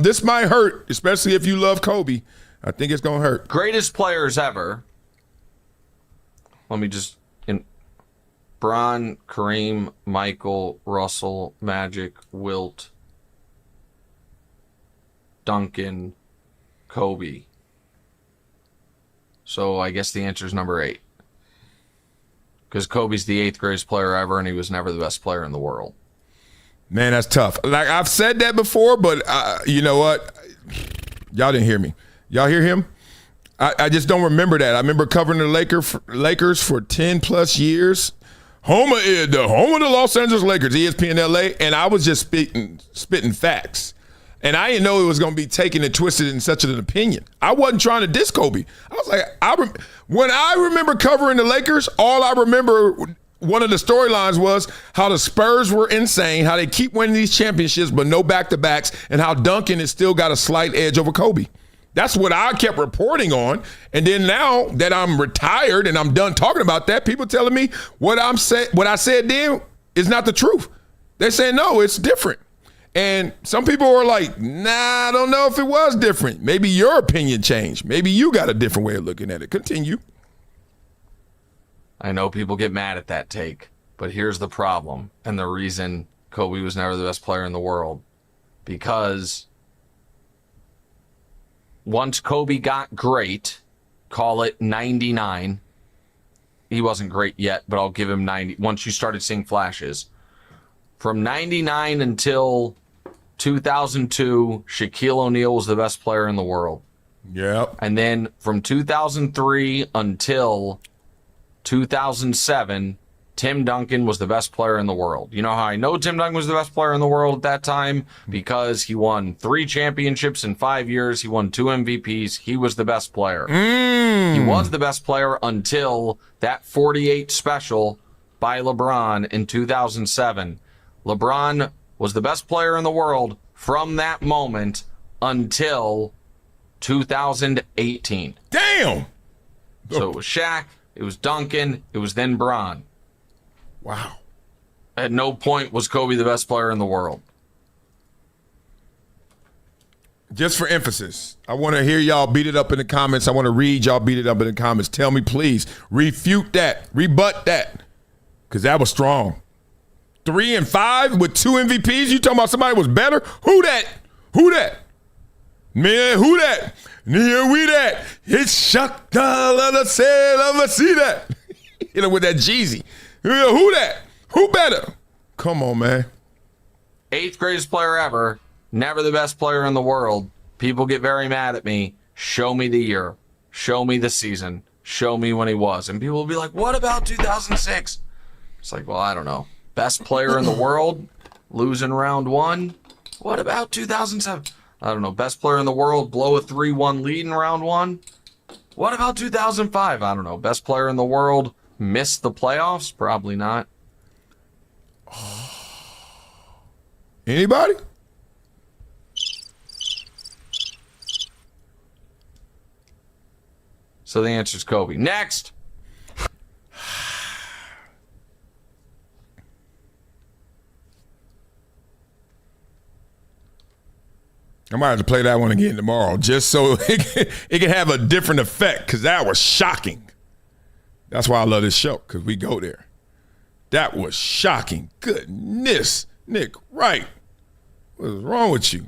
this might hurt, especially if you love Kobe. I think it's going to hurt. Greatest players ever. Let me just... Bron, Kareem, Michael, Russell, Magic, Wilt, Duncan, Kobe. So I guess the answer is number 8. Because Kobe's the 8th greatest player ever, and he was never the best player in the world. Man, that's tough. Like, I've said that before, but you know what? Y'all didn't hear me. Y'all hear him? I just don't remember that. I remember covering the Lakers for 10-plus years. Home of the Los Angeles Lakers, ESPN LA, and I was just spitting facts. And I didn't know it was going to be taken and twisted in such an opinion. I wasn't trying to diss Kobe. I was like, when I remember covering the Lakers, all I remember, one of the storylines was how the Spurs were insane, how they keep winning these championships but no back-to-backs, and how Duncan has still got a slight edge over Kobe. That's what I kept reporting on. And then now that I'm retired and I'm done talking about that, people telling me what I said then is not the truth. They're saying, no, it's different. And some people are like, nah, I don't know if it was different. Maybe your opinion changed. Maybe you got a different way of looking at it. Continue. I know people get mad at that take, but here's the problem and the reason Kobe was never the best player in the world. Because once Kobe got great, call it 99, he wasn't great yet, but I'll give him 90. Once you started seeing flashes. From 99 until 2002, Shaquille O'Neal was the best player in the world. Yep. And then from 2003 until 2007, Tim Duncan was the best player in the world. You know how I know Tim Duncan was the best player in the world at that time? Because he won 3 championships in 5 years. He won 2 MVPs. He was the best player. He was the best player until that 48 special by LeBron in 2007. LeBron was the best player in the world from that moment until 2018. Damn. So it was Shaq, it was Duncan, it was then Bron. Wow. At no point was Kobe the best player in the world. Just for emphasis, I want to hear y'all beat it up in the comments. I want to read y'all beat it up in the comments. Tell me, please, refute that, rebut that, because that was strong. 3 and 5 with 2 MVPs. You talking about somebody was better? Who that? Who that? Man, who that? Near we that. It's Shaka, let us say, let us see that. You know, with that Jeezy. Yeah, who that? Who better? Come on, man. 8th greatest player ever. Never the best player in the world. People get very mad at me. Show me the year. Show me the season. Show me when he was. And people will be like, what about 2006? It's like, well, I don't know. Best player in the world, losing round 1. What about 2007? I don't know. Best player in the world, blow a 3-1 lead in round 1. What about 2005? I don't know. Best player in the world, miss the playoffs? Probably not. Anybody? So the answer is Kobe. Next. I might have to play that one again tomorrow just so it can have a different effect, because that was shocking. That's why I love this show, because we go there. That was shocking. Goodness. Nick Wright. What's wrong with you?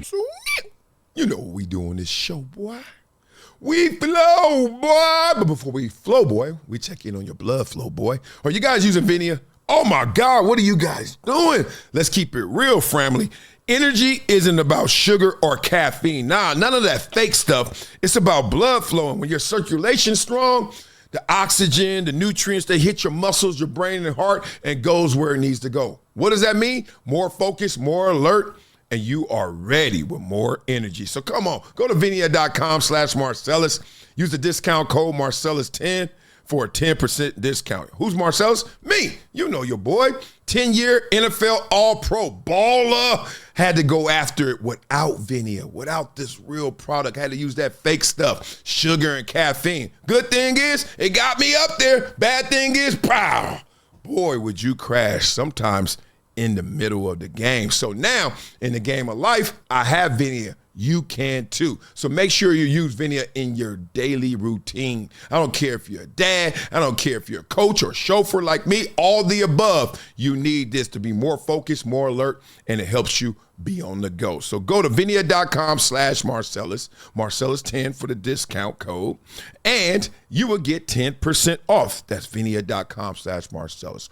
You know what we do on this show, boy. We flow, boy. But before we flow, boy, we check in on your blood flow, boy. Are you guys using VINIA? Oh, my God. What are you guys doing? Let's keep it real, family. Energy isn't about sugar or caffeine. Nah, none of that fake stuff. It's about blood flowing. When your circulation's strong, the oxygen, the nutrients, they hit your muscles, your brain and heart, and goes where it needs to go. What does that mean? More focus, more alert, and you are ready with more energy. So come on, go to VINIA.com/Marcellus. Use the discount code Marcellus10 for a 10% discount. Who's Marcellus? Me. You know your boy. 10-year NFL All-Pro baller. Had to go after it without VINIA, without this real product. Had to use that fake stuff, sugar and caffeine. Good thing is, it got me up there. Bad thing is, pow. Boy, would you crash. Sometimes in the middle of the game. So now in the game of life, I have VINIA. You can too. So make sure you use VINIA in your daily routine. I don't care if you're a dad. I don't care if you're a coach or chauffeur like me, all the above. You need this to be more focused, more alert, and it helps you be on the go. So go to vinia.com/Marcellus, Marcellus10 for the discount code, and you will get 10% off. That's vinia.com/Marcellus.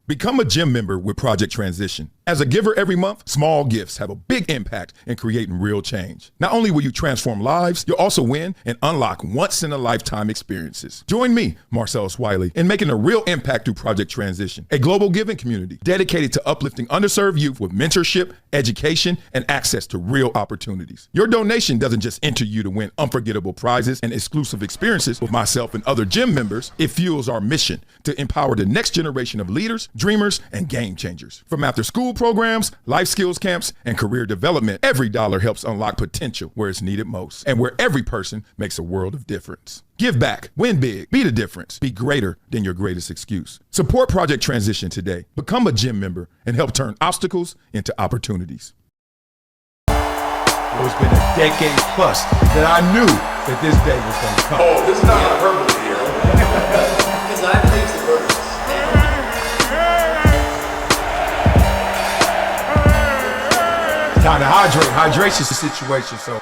Become a gym member with Project Transition. As a giver every month, small gifts have a big impact in creating real change. Not only will you transform lives, you'll also win and unlock once-in-a-lifetime experiences. Join me, Marcellus Wiley, in making a real impact through Project Transition, a global giving community dedicated to uplifting underserved youth with mentorship, education, and access to real opportunities. Your donation doesn't just enter you to win unforgettable prizes and exclusive experiences with myself and other gym members. It fuels our mission to empower the next generation of leaders, dreamers, and game changers. From after-school programs, life skills camps, and career development, every dollar helps unlock potential where it's needed most, and where every person makes a world of difference. Give back, win big, be the difference, be greater than your greatest excuse. Support Project Transition today. Become a gym member and help turn obstacles into opportunities. It's been a decade plus that I knew that this day was going to come. Oh, this is not hyperbole here. Because I believe the purpose. Time to hydrate. Hydration's the situation, so.